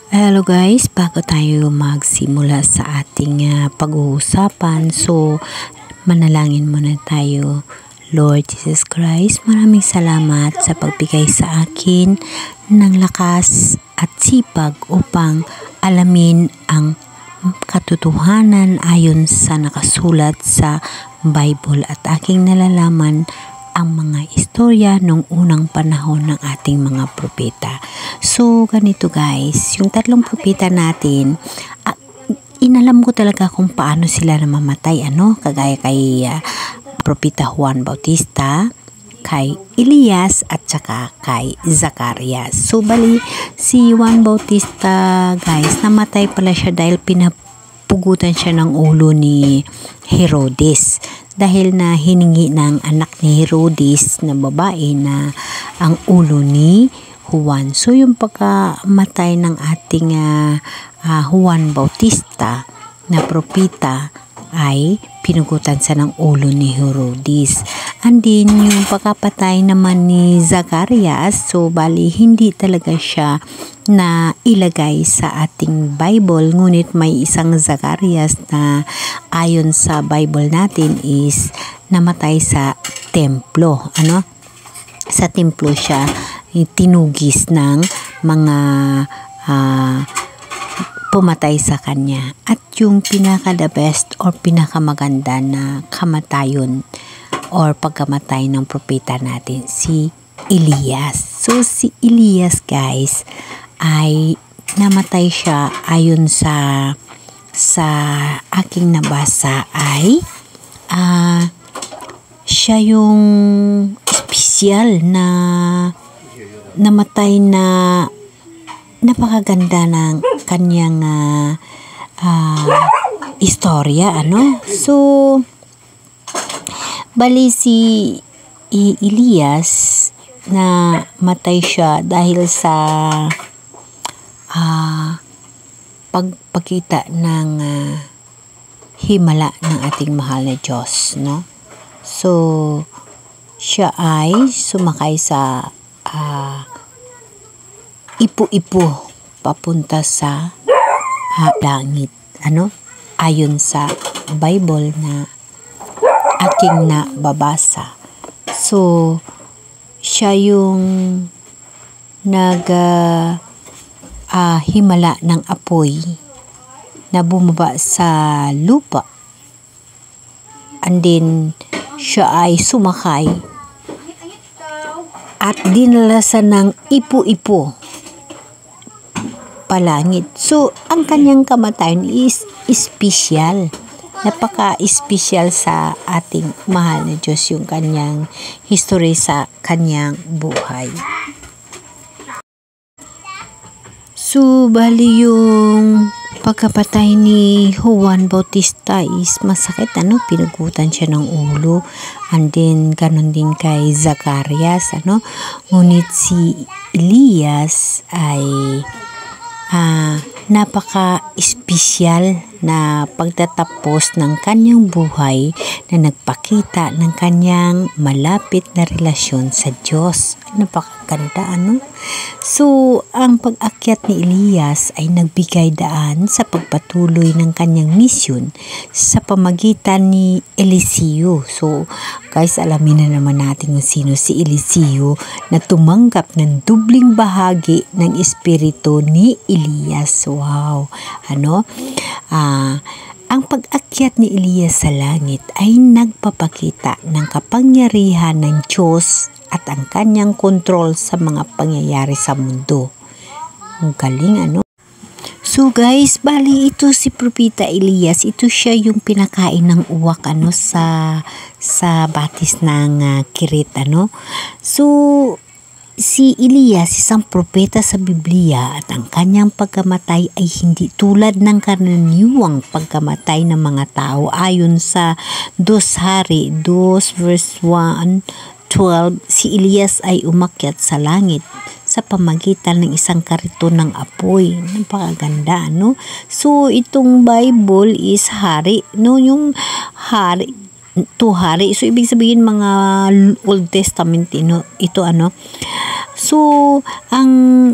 Hello guys, bago tayo magsimula sa ating pag-uusapan, manalangin muna tayo. Lord Jesus Christ, maraming salamat sa pagbigay sa akin ng lakas at sipag upang alamin ang katotohanan ayon sa nakasulat sa Bible at aking nalalaman ang mga istorya nung unang panahon ng ating mga propeta. So, ganito guys, yung tatlong propeta natin, inalam ko talaga kung paano sila namamatay, kagaya kay propeta Juan Bautista, kay Elias at saka kay Zacarias. So, bali, si Juan Bautista, guys, namatay pala siya dahil pinapugutan siya ng ulo ni Herodes. Dahil na hiningi ng anak ni Herodes na babae na ang ulo ni Juan. So, yung pagkamatay ng ating Juan Bautista na propeta ay pinugutan sa ng ulo ni Herodes. And then, yung pagkapatay naman ni Zacarias, so bali hindi talaga siya na ilagay sa ating Bible, ngunit may isang Zacarias na ayon sa Bible natin is namatay sa templo. Sa templo siya tinugis ng mga pumatay sa kanya. At yung pinaka-the best or pinakamaganda na kamatayon or pagkamatay ng propeta natin, si Elias. So, si Elias guys, ay namatay siya ayon sa aking nabasa ay siya yung espesyal na namatay na napakaganda ng kanyang istorya, So, bali si Elias na matay siya dahil sa pagpakita ng himala ng ating mahal na Diyos, So, siya ay sumakay sa ipo-ipo papunta sa langit, ayon sa Bible na aking nababasa. So, siya yung himala ng apoy na bumaba sa lupa. And then, siya ay sumakay at dinalasan ng ipo-ipo palangit. So, ang kanyang kamatayan is espesyal. Napaka-espesyal sa ating mahal na Diyos yung kanyang history sa kanyang buhay. So, bali yung pagkapatay ni Juan Bautista is masakit, pinugutan siya ng ulo. And then, ganun din kay Zacarias, Ngunit si Elias ay napaka-espesyal na pagtatapos ng kanyang buhay na nagpakita ng kanyang malapit na relasyon sa Diyos. Napakaganda, So, ang pag-akyat ni Elias ay nagbigay daan sa pagpatuloy ng kanyang misyon sa pamagitan ni Eliseo. So, guys, alamin na naman natin kung sino si Eliseo na tumanggap ng dubling bahagi ng espiritu ni Elias. Wow! Ang pag-akyat ni Elias sa langit ay nagpapakita ng kapangyarihan ng Diyos at ang kanyang kontrol sa mga pangyayari sa mundo. Ang galing, So guys, bali ito si propeta Elias, ito siya yung pinakain ng uwak sa batis ng Kirit, So, si Elias, isang propeta sa Biblia at ang kanyang pagkamatay ay hindi tulad ng karaniwang pagkamatay ng mga tao ayon sa 2 Hari 2 verse 1:12. Si Elias ay umakyat sa langit sa pamagitan ng isang kariton ng apoy. Napakaganda, So, itong Bible is hari, yung hari, 2 Hari. So, ibig sabihin mga Old Testament, ito, So, ang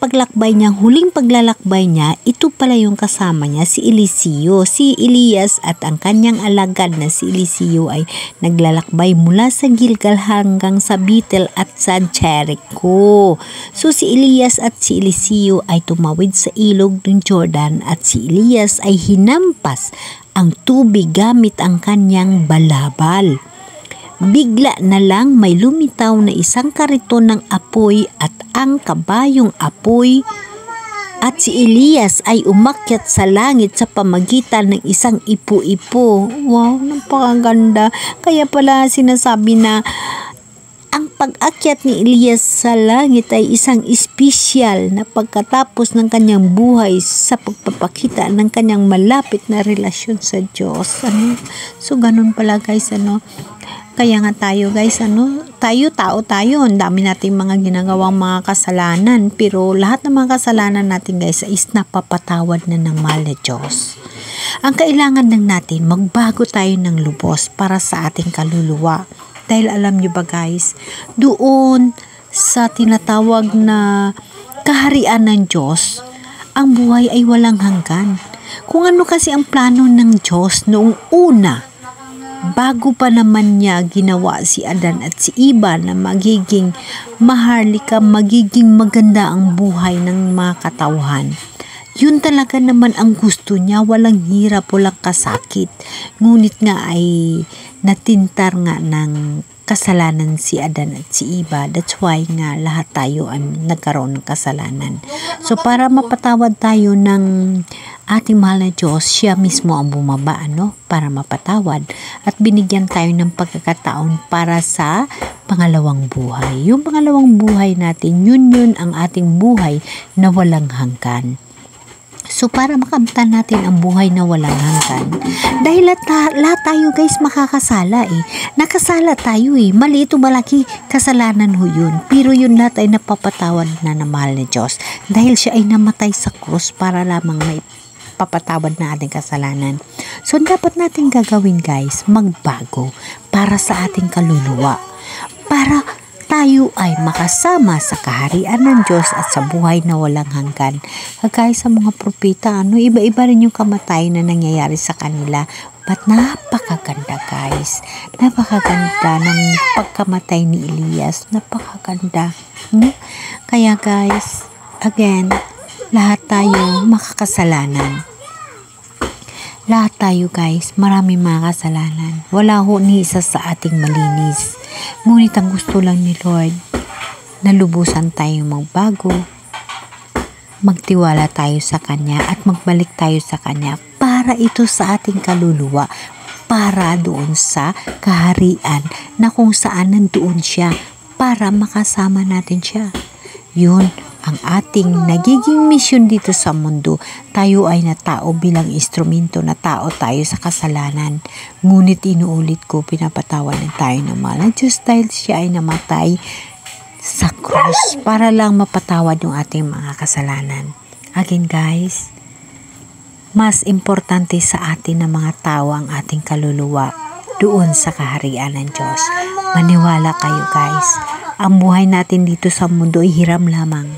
paglakbay niya, huling paglalakbay niya, ito pala yung kasama niya, si Eliseo. Si Elias at ang kanyang alagad na si Eliseo ay naglalakbay mula sa Gilgal hanggang sa Bethel at sa Jericho. So si Elias at si Eliseo ay tumawid sa ilog ng Jordan at si Elias ay hinampas ang tubig gamit ang kanyang balabal. Bigla na lang may lumitaw na isang kariton ng apoy at ang kabayong apoy at si Elias ay umakyat sa langit sa pamagitan ng isang ipo-ipo. Wow, napakaganda. Kaya pala sinasabi na ang pag-akyat ni Elias sa langit ay isang espesyal na pagkatapos ng kanyang buhay sa pagpapakita ng kanyang malapit na relasyon sa Diyos. So, ganun pala guys, Kaya nga tayo guys, tao tayo, ang dami nating mga ginagawang mga kasalanan, pero lahat ng mga kasalanan natin guys is napapatawad na ng mahal na Diyos. Ang kailangan lang natin, magbago tayo ng lubos para sa ating kaluluwa. Dahil alam nyo ba guys, doon sa tinatawag na kaharian ng Diyos, ang buhay ay walang hanggan. Kung ano kasi ang plano ng Diyos noong una, bago pa naman niya ginawa si Adan at si Eva na magiging maharlika, magiging maganda ang buhay ng mga katauhan. Yun talaga naman ang gusto niya, walang hirap, walang kasakit. Ngunit nga ay natintar nga ng kasalanan si Adan at si Eva. That's why nga lahat tayo ang nagkaroon ng kasalanan. So para mapatawad tayo ng ating mahal na Diyos, siya mismo ang bumaba para mapatawad at binigyan tayo ng pagkakataon para sa pangalawang buhay. Yung pangalawang buhay natin, yun ang ating buhay na walang hanggan. So para makamtan natin ang buhay na walang hanggan, dahil lahat tayo guys makakasala nakasala tayo maliit o malaki kasalanan ho yun, pero yun lahat ay napapatawad na ng mahal na Diyos dahil siya ay namatay sa krus para lamang may papatawad na ating kasalanan. So dapat natin gagawin guys, magbago para sa ating kaluluwa, para tayo ay makasama sa kaharian ng Diyos at sa buhay na walang hanggan. Kagaya sa mga propeta, iba-iba rin yung kamatayan na nangyayari sa kanila. But napakaganda guys. Napakaganda ng pagkamatay ni Elias. Napakaganda. Kaya guys, again, lahat tayo makakasalanan. Lahat tayo guys, maraming mga kasalanan. Wala ho ni isa sa ating malinis. Ngunit ang gusto lang ni Lord, na lubusan tayong magbago, magtiwala tayo sa Kanya at magbalik tayo sa Kanya para ito sa ating kaluluwa, para doon sa kaharian na kung saan nandoon siya, para makasama natin siya. Yun ang ating nagiging misyon dito sa mundo. Tayo ay natao bilang instrumento, na tao tayo sa kasalanan. Ngunit inuulit ko, pinapatawad na tayo ng mahal ng Diyos dahil siya ay namatay sa krus para lang mapatawad yung ating mga kasalanan. Again guys, mas importante sa atin na mga tao ang ating kaluluwa doon sa kaharian ng Diyos. Maniwala kayo guys, ang buhay natin dito sa mundo ay hiram lamang.